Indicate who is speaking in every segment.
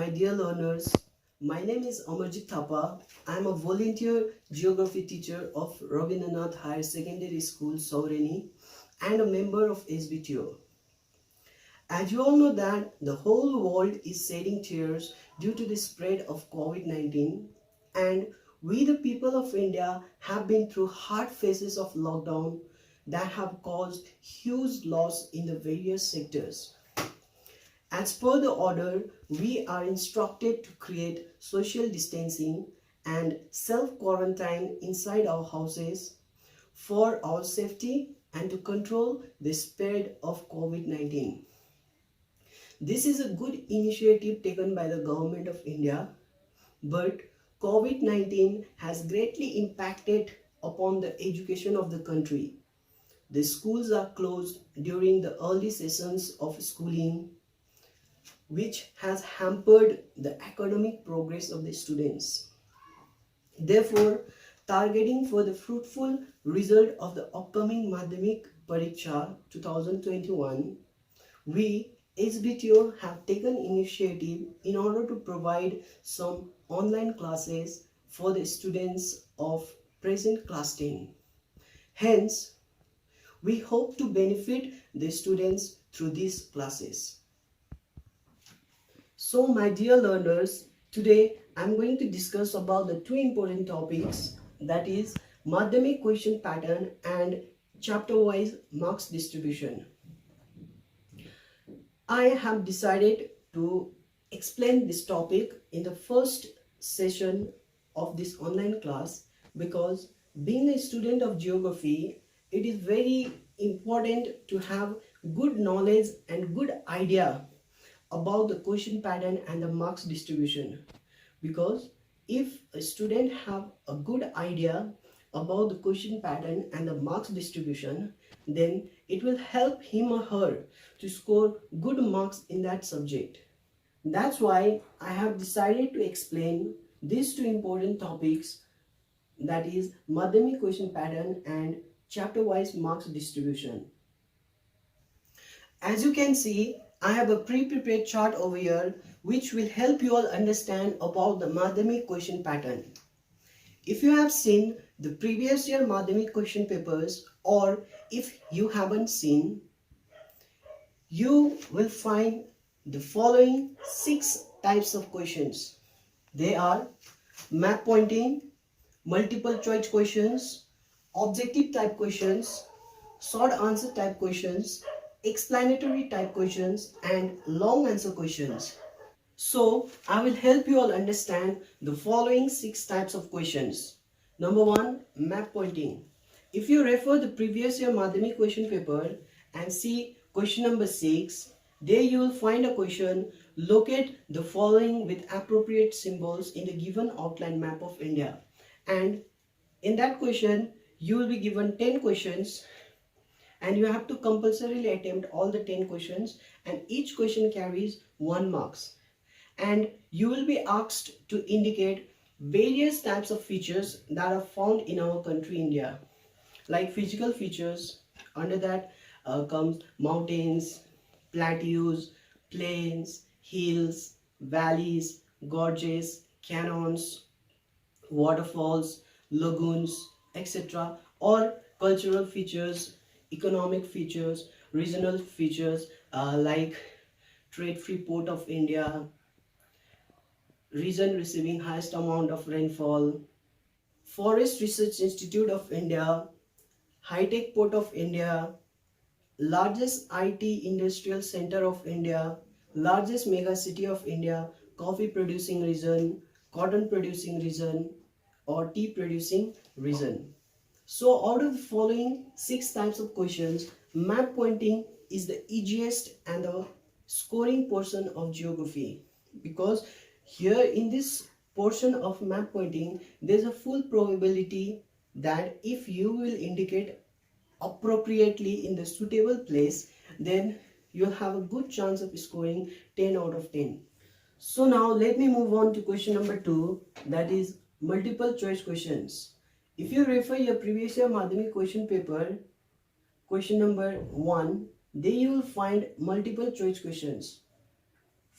Speaker 1: my dear learners. My name is Amarjit Thapa. I am a volunteer geography teacher of Rabindranath Higher Secondary School, Saureni, and a member of SVTO. As you all know that the whole world is shedding tears due to the spread of COVID-19, and we the people of India have been through hard phases of lockdown that have caused huge loss in the various sectors. As per the order, we are instructed to create social distancing and self-quarantine inside our houses for our safety and to control the spread of COVID-19. This is a good initiative taken by the government of India, but COVID-19 has greatly impacted upon the education of the country. The schools are closed during the early sessions of schooling, which has hampered the academic progress of the students. Therefore, targeting for the fruitful result of the upcoming Madhyamik Pariksha 2021, we SVTO have taken initiative in order to provide some online classes for the students of present class 10. Hence, we hope to benefit the students through these classes. So my dear learners, today I am going to discuss about the two important topics, that is Madhyamik question pattern and chapter wise marks distribution. I have decided to explain this topic in the first session of this online class because being a student of geography, it is very important to have good knowledge and good idea about the question pattern and the marks distribution, because if a student have a good idea about the question pattern and the marks distribution, then it will help him or her to score good marks in that subject. That's why I have decided to explain these two important topics, that is Madhyamik question pattern and chapter wise marks distribution. As you can see, I have a pre-prepared chart over here which will help you all understand about the Madhyamik question pattern. If you have seen the previous year Madhyamik question papers, or if you haven't seen, you will find the following 6 types of questions. They are map pointing, multiple choice questions, objective type questions, short answer type questions, explanatory type questions, and long answer questions. So I will help you all understand the following 6 types of questions. Number 1, map pointing. If you refer the previous year Madhyamik question paper and see question number 6, there you will find a question, locate the following with appropriate symbols in the given outline map of India. And in that question, you will be given 10 questions and you have to compulsorily attempt all the 10 questions, and each question carries 1 marks. And you will be asked to indicate various types of features that are found in our country India, like physical features. Under that comes mountains, plateaus, plains, hills, valleys, gorges, canyons, waterfalls, lagoons, etc., or cultural features, economic features, regional features like trade-free port of India, region receiving highest amount of rainfall, Forest Research Institute of India, high-tech port of India, largest IT industrial center of India, largest mega city of India, coffee producing region, cotton producing region, or tea producing region. So out of the following 6 types of questions, map pointing is the easiest and the scoring portion of geography, because here in this portion of map pointing, there's a full probability that if you will indicate appropriately in the suitable place, then you'll have a good chance of scoring 10 out of 10. So now let me move on to question number 2, that is multiple choice questions. If you refer your previous year Madhyamik question paper, question number 1, there you will find multiple choice questions.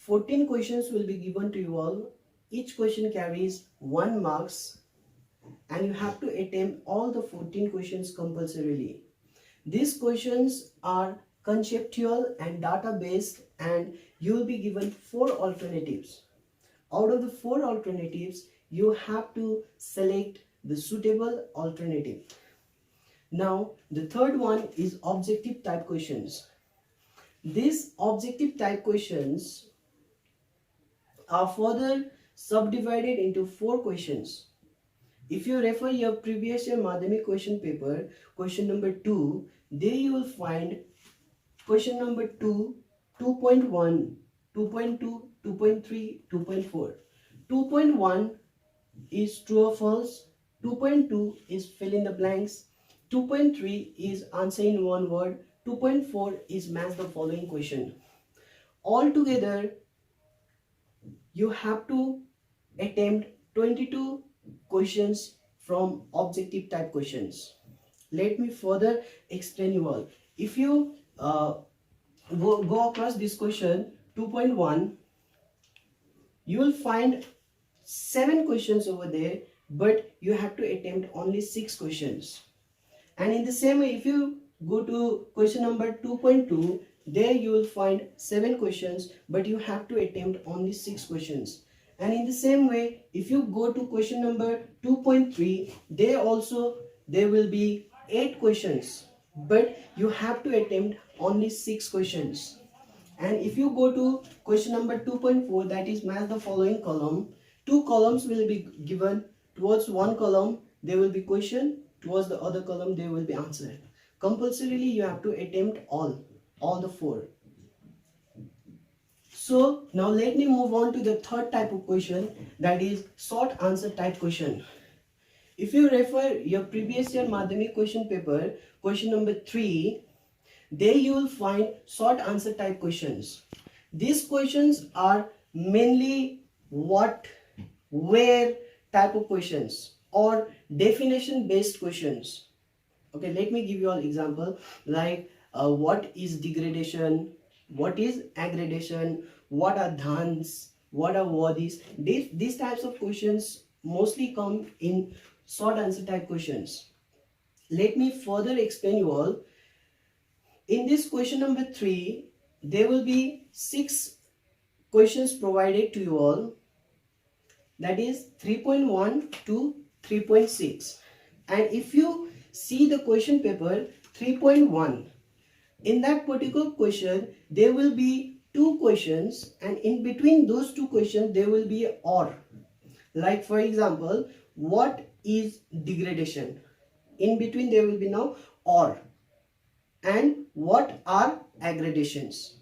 Speaker 1: 14 questions will be given to you all. Each question carries 1 marks and you have to attempt all the 14 questions compulsorily. These questions are conceptual and data based and you will be given 4 alternatives. Out of the 4 alternatives, you have to select the suitable alternative. Now, the third one is objective type questions. These objective type questions are further subdivided into 4 questions. If you refer your previous year Madhyamik question paper, question number 2, there you will find question number 2, 2.1, 2.2, 2.3, 2.4. 2.1 is true or false, 2.2 is fill in the blanks, 2.3 is answer in one word, 2.4 is match the following question. Altogether, you have to attempt 22 questions from objective type questions. Let me further explain you all. If you go across this question 2.1, you will find 7 questions over there, but you have to attempt only 6 questions. And in the same way, if you go to question number 2.2, there you will find 7 questions, but you have to attempt only 6 questions. And in the same way, if you go to question number 2.3, there will be 8 questions, but you have to attempt only 6 questions. And if you go to question number 2.4, that is match the following column, 2 columns will be given. Towards one column there will be question, towards the other column there will be answer. Compulsorily you have to attempt all the 4. So now let me move on to the third type of question, that is short answer type question. If you refer your previous year Madhyamik question paper, question number 3, there you will find short answer type questions. These questions are mainly what, where type of questions or definition based questions. Okay, let me give you an example like what is degradation, what is aggradation, what are dhans, what are wadis. These types of questions mostly come in short answer type questions. Let me further explain you all. In this question number 3, there will be 6 questions provided to you all, that is 3.1 to 3.6. And if you see the question paper 3.1, in that particular question there will be 2 questions, and in between those 2 questions there will be or. Like for example, what is degradation? In between there will be now or. And what are aggradations?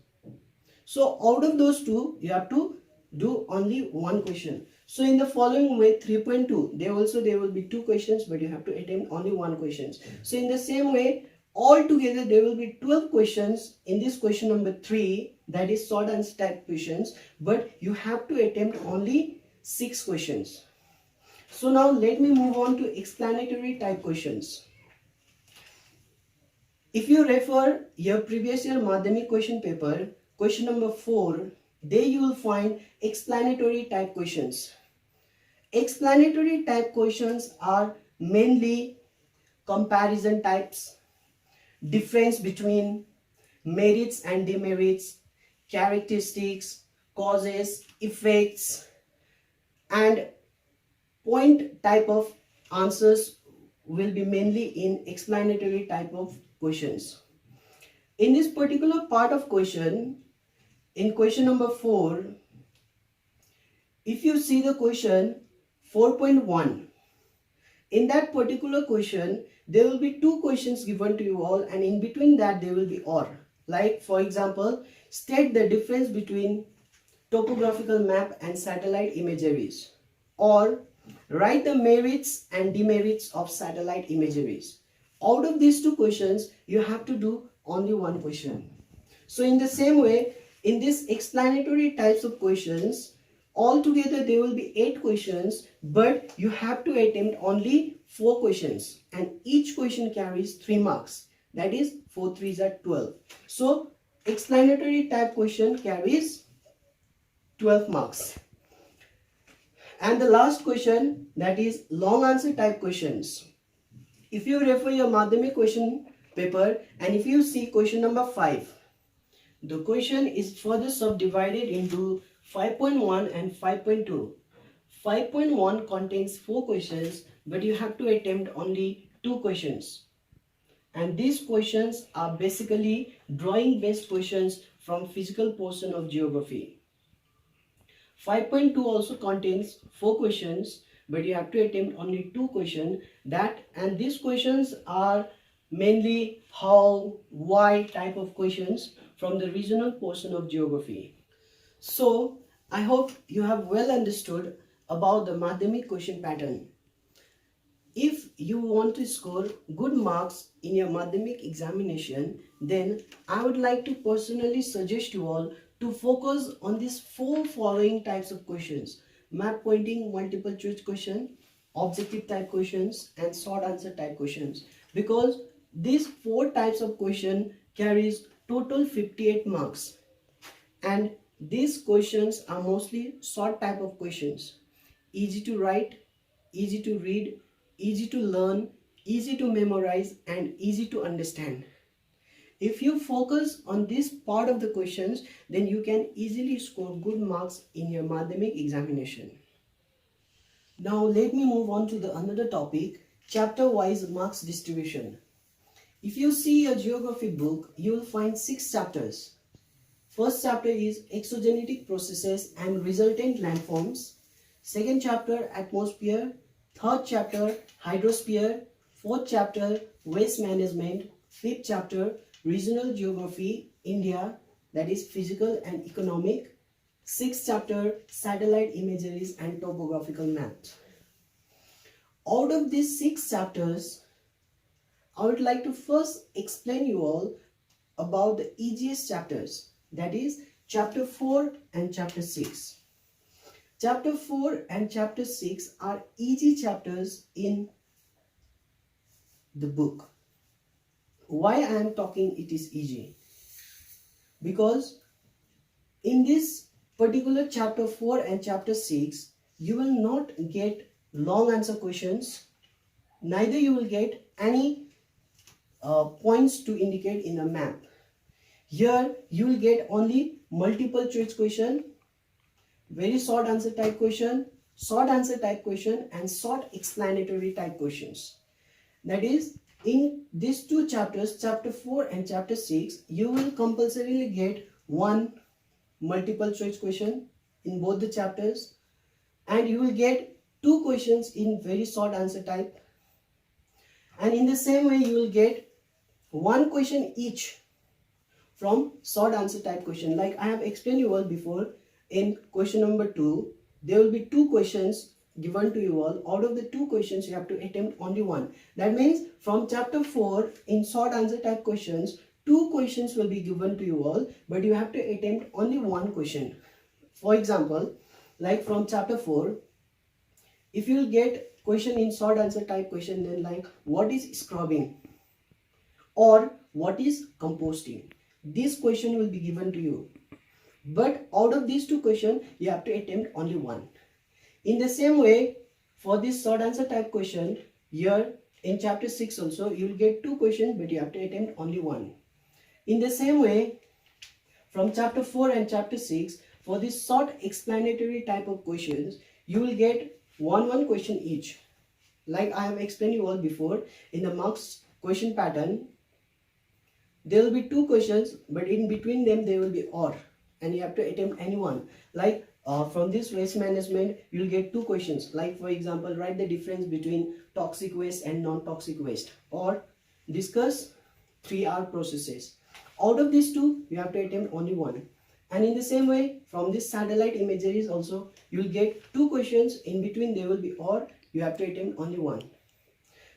Speaker 1: So out of those 2 you have to do only 1 question. So in the following way 3.2, there will be 2 questions, but you have to attempt only 1 question. So in the same way, altogether there will be 12 questions in this question number 3, that is short answer type questions, but you have to attempt only 6 questions. So now let me move on to explanatory type questions. If you refer your previous year Madhyamik question paper, question number 4, there you will find explanatory type questions. Explanatory type questions are mainly comparison types, difference between, merits and demerits, characteristics, causes, effects, and point type of answers will be mainly in explanatory type of questions. In this particular part of question, in question number 4, if you see the question 4.1, in that particular question there will be 2 questions given to you all, and in between that there will be or. Like for example, state the difference between topographical map and satellite imageries, or write the merits and demerits of satellite imageries. Out of these 2 questions you have to do only 1 question. So in the same way, in this explanatory types of questions, altogether there will be 8 questions, but you have to attempt only 4 questions, and each question carries 3 marks, that is 4 3s are 12. So explanatory type question carries 12 marks. And the last question, that is long answer type questions. If you refer your Madhyamik question paper and if you see question number 5, the question is further subdivided into 5.1 and 5.2. 5.1 contains 4 questions, but you have to attempt only 2 questions. And these questions are basically drawing based questions from physical portion of geography. 5.2 also contains 4 questions, but you have to attempt only 2 questions. And these questions are mainly how, why type of questions from the regional portion of geography. So I hope you have well understood about the Madhyamik question pattern. If you want to score good marks in your Madhyamik examination, then I would like to personally suggest you all to focus on these 4 following types of questions: map pointing multiple choice question, objective type questions, and short answer type questions. Because these 4 types of question carries total 58 marks, and these questions are mostly short type of questions, easy to write, easy to read, easy to learn, easy to memorize, and easy to understand. If you focus on this part of the questions, then you can easily score good marks in your Madhyamik examination. Now let me move on to the another topic, chapter wise marks distribution. If you see a geography book, you will find 6 chapters. First chapter is exogenetic processes and resultant landforms. Second chapter, atmosphere. Third chapter, hydrosphere. Fourth chapter, waste management. Fifth chapter, regional geography, India, that is physical and economic. Sixth chapter, satellite imageries and topographical maps. Out of these 6 chapters, I would like to first explain you all about the easiest chapters, that is chapter 4 and chapter 6. Chapter 4 and chapter 6 are easy chapters in the book. Why I am talking it is easy? Because in this particular chapter 4 and chapter 6, you will not get long answer questions, neither you will get any points to indicate in a map. Here you will get only multiple choice question, very short answer type question, short answer type question, and short explanatory type questions. That is, in these 2 chapters, chapter 4 and chapter 6, you will compulsorily get 1 multiple choice question in both the chapters, and you will get 2 questions in very short answer type, and in the same way you will get 1 question each from short answer type question. Like I have explained you all before, in question number 2, there will be 2 questions given to you all. Out of the 2 questions, you have to attempt only 1. That means from chapter 4, in short answer type questions, 2 questions will be given to you all, but you have to attempt only 1 question. For example, like from chapter 4, if you will get question in short answer type question, then like what is scrubbing or what is composting, this question will be given to you. But out of these 2 questions, you have to attempt only 1. In the same way, for this short answer type question, here in chapter 6 also, you will get 2 questions, but you have to attempt only 1. In the same way, from chapter 4 and chapter 6, for this short explanatory type of questions, you will get 1 question each. Like I have explained you all before, in the marks question pattern, there will be 2 questions, but in between them there will be or, and you have to attempt any one. Like from this waste management, you will get 2 questions. Like for example, write the difference between toxic waste and non-toxic waste, or discuss 3R processes. Out of these 2, you have to attempt only 1. And in the same way, from this satellite imageries also, you will get 2 questions. In between there will be or, you have to attempt only 1.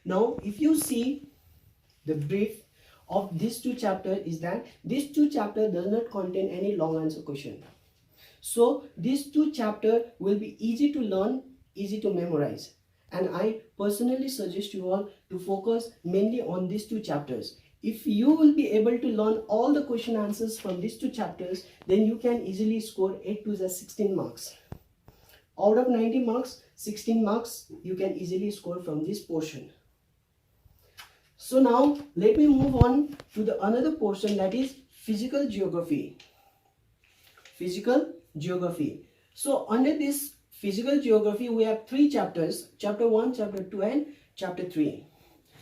Speaker 1: Now, if you see the brief of these 2 chapters, is that these 2 chapters does not contain any long answer question. So these 2 chapters will be easy to learn, easy to memorize. And I personally suggest you all to focus mainly on these 2 chapters. If you will be able to learn all the question answers from these two chapters, then you can easily score 8 to the 16 marks. Out of 90 marks, 16 marks you can easily score from this portion. So now let me move on to the another portion, that is physical geography. Physical geography. So under this physical geography we have three chapters, chapter 1, chapter 2 and chapter 3.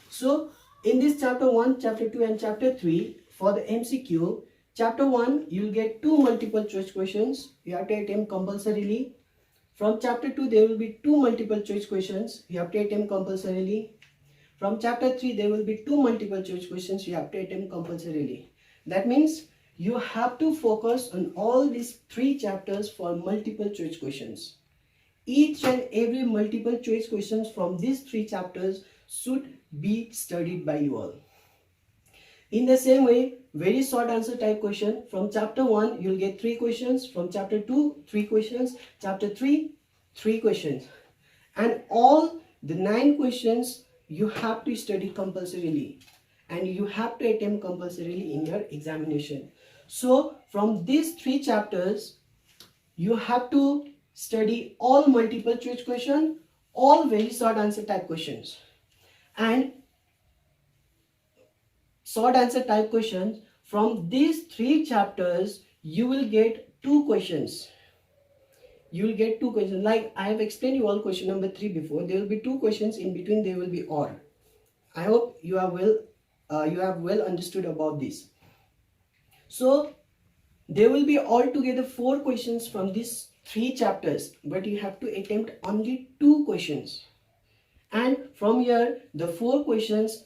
Speaker 1: So in this chapter 1, chapter 2 and chapter 3, for the MCQ, chapter 1 you will get 2 multiple choice questions, you have to attempt compulsorily. From chapter 2 there will be 2 multiple choice questions, you have to attempt compulsorily. From chapter 3 there will be 2 multiple choice questions, you have to attempt compulsorily. That means you have to focus on all these 3 chapters for multiple choice questions. Each and every multiple choice questions from these 3 chapters should be studied by you all. In the same way, very short answer type question, from chapter 1 you will get 3 questions, from chapter 2 3 questions, chapter 3 3 questions, and all the 9 questions you have to study compulsorily and you have to attempt compulsorily in your examination. So from these 3 chapters you have to study all multiple choice questions, all very short answer type questions, and short answer type questions. From these 3 chapters you will get 2 questions. You will get 2 questions. Like I have explained you all question number 3 before. There will be 2 questions, in between there will be or. I hope you have well understood about this. So there will be altogether 4 questions from these 3 chapters, but you have to attempt only 2 questions. And from here the 4 questions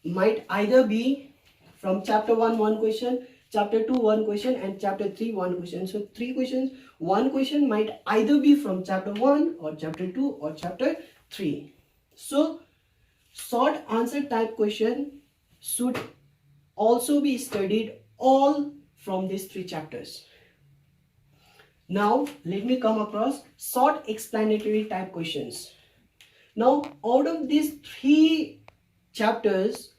Speaker 1: might either be from chapter 1 1 question, chapter 2 1 question and chapter 3 1 question. So 3 questions, 1 question might either be from chapter 1 or chapter 2 or chapter 3. So short answer type question should also be studied all from these 3 chapters. Now let me come across short explanatory type questions. Now out of these 3 chapters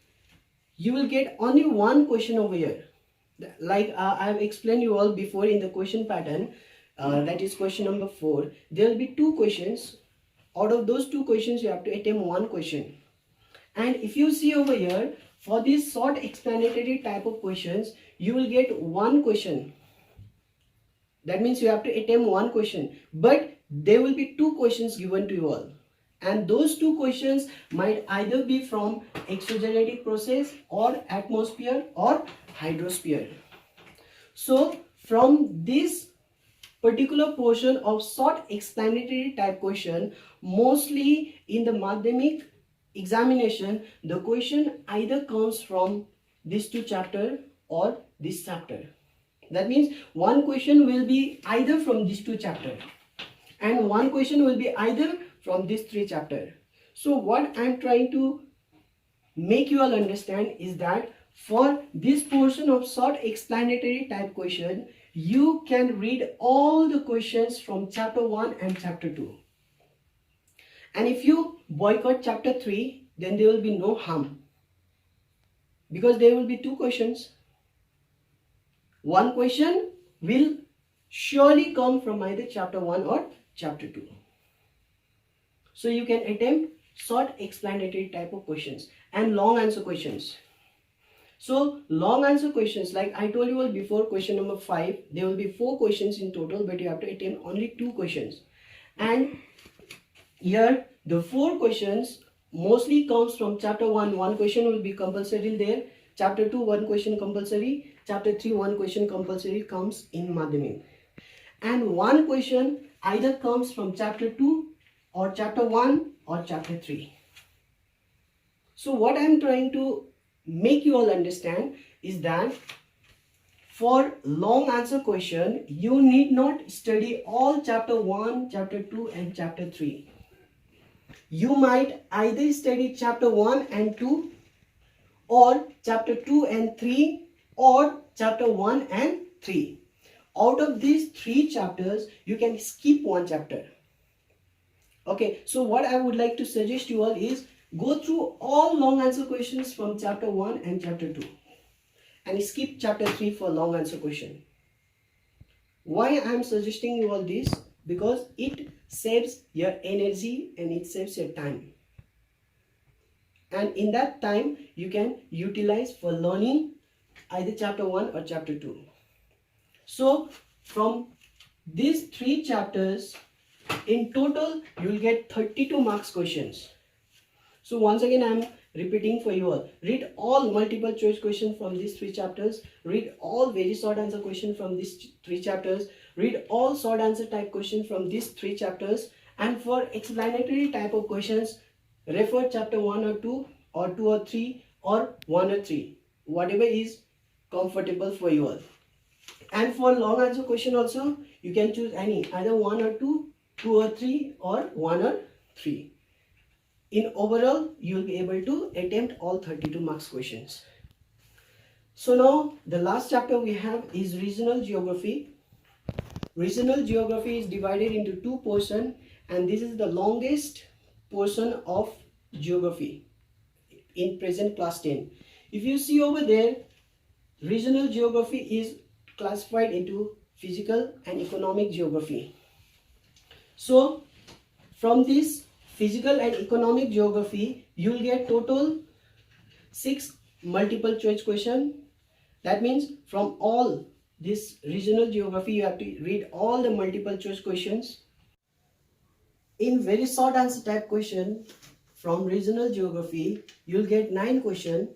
Speaker 1: you will get only 1 question over here. Like I have explained you all before in the question pattern, that is question number 4. There will be 2 questions. Out of those 2 questions you have to attempt 1 question. And if you see over here, for these short explanatory type of questions you will get 1 question. That means you have to attempt 1 question, but there will be 2 questions given to you all, and those 2 questions might either be from exogenetic process or atmosphere or hydrosphere. So from this particular portion of short explanatory type question, mostly in the Madhyamik examination the question either comes from these 2 chapter or this chapter. That means 1 question will be either from these 2 chapter and 1 question will be either from these 3 chapter. So what I am trying to make you all understand is that for this portion of short explanatory type question you can read all the questions from chapter 1 and chapter 2. And if you boycott chapter 3, then there will be no harm, because there will be 2 questions. 1 question will surely come from either chapter 1 or chapter 2. So you can attempt short explanatory type of questions and long answer questions. So long answer questions, like I told you all before, question number 5, there will be 4 questions in total, but you have to attempt only 2 questions. And here the 4 questions mostly comes from chapter 1, 1 question will be compulsory there, chapter 2 1 question compulsory, chapter 3 1 question compulsory comes in Madhyamik, and 1 question either comes from chapter 2 or chapter 1 or chapter 3. So what I am trying to make you all understand is that for long answer question you need not study all chapter 1, chapter 2 and chapter 3. You might either study chapter 1 and 2 or chapter 2 and 3 or chapter 1 and 3. Out of these 3 chapters you can skip 1 chapter. Okay, so what I would like to suggest you all is go through all long answer questions from chapter 1 and chapter 2 and skip chapter 3 for long answer question. Why I am suggesting you all this? Because it saves your energy and it saves your time. And in that time you can utilize for learning either chapter 1 or chapter 2. So from these 3 chapters, in total you will get 32 marks questions. So once again I am repeating for you all. Read all multiple choice questions from these 3 chapters. Read all very short answer questions from these 3 chapters. Read all short answer type questions from these 3 chapters. And for explanatory type of questions, refer chapter 1 or 2 or 2 or 3 or 1 or 3. Whatever is comfortable for you all. And for long answer question also, you can choose any, either 1 or 2, 2 or 3 or 1 or 3. In overall, you will be able to attempt all 32 marks questions. So now the last chapter we have is regional geography. Regional geography is divided into 2 portions and this is the longest portion of geography in present class 10. If you see over there, regional geography is classified into physical and economic geography. So from this physical and economic geography, you will get total 6 multiple choice questions. That means from all this regional geography, you have to read all the multiple choice questions. In very short answer type question from regional geography, you will get 9 questions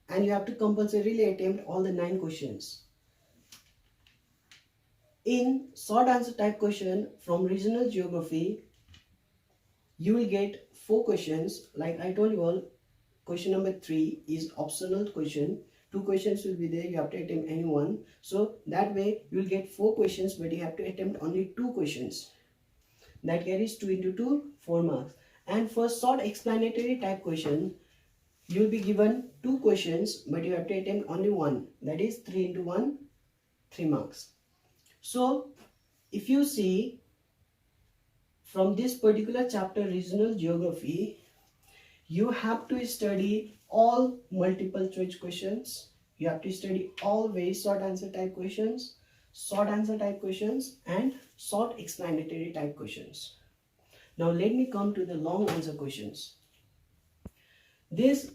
Speaker 1: and you have to compulsorily attempt all the 9 questions. In short answer type question from regional geography, you will get 4 questions. Like I told you all, question number 3 is optional question. 2 questions will be there, you have to attempt any one. So that way you will get 4 questions, but you have to attempt only 2 questions. That carries 2 into 2, 4 marks. And for short explanatory type question, you will be given 2 questions, but you have to attempt only 1. That is 3 into 1, 3 marks. So if you see from this particular chapter, regional geography, you have to study all multiple choice questions. You have to study all very short answer type questions, short answer type questions and short explanatory type questions. Now let me come to the long answer questions. This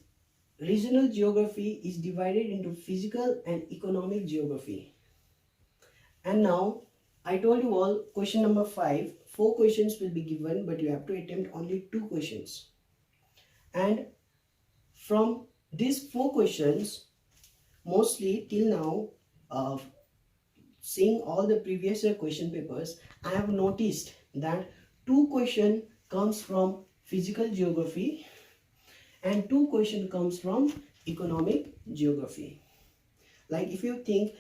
Speaker 1: regional geography is divided into physical and economic geography. And now I told you all, question number 5, 4 questions will be given, but you have to attempt only 2 questions. And from these 4 questions, mostly till now, seeing all the previous year question papers, I have noticed that 2 questions comes from physical geography and 2 questions comes from economic geography. Like if you think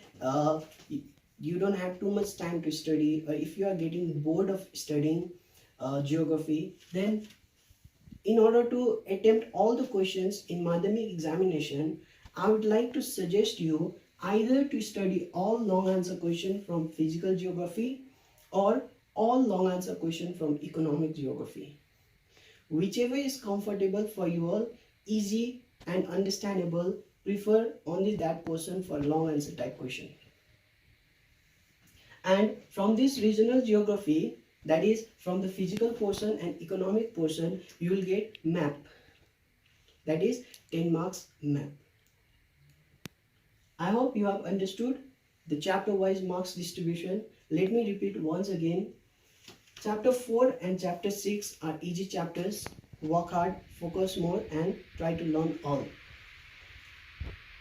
Speaker 1: you don't have too much time to study, or if you are getting bored of studying geography, then in order to attempt all the questions in Madhyamik examination, I would like to suggest you either to study all long answer questions from physical geography or all long answer questions from economic geography. Whichever is comfortable for you all, easy and understandable, prefer only that portion for long answer type question. And from this regional geography, that is from the physical portion and economic portion, you will get map. That is 10 marks map. I hope you have understood the chapter wise marks distribution. Let me repeat once again. Chapter 4 and chapter 6 are easy chapters. Work hard, focus more and try to learn all.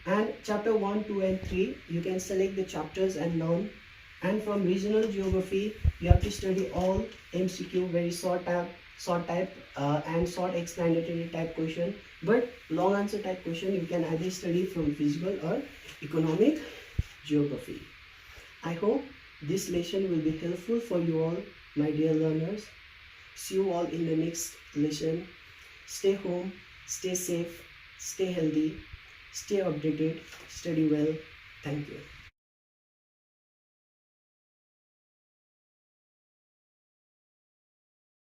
Speaker 1: And chapter 1, 2 and 3, you can select the chapters and learn. And from regional geography, you have to study all MCQ, very short type and short explanatory type question. But long answer type question, you can either study from physical or economic geography. I hope this lesson will be helpful for you all, my dear learners. See you all in the next lesson. Stay home, stay safe, stay healthy, stay updated, study well. Thank you.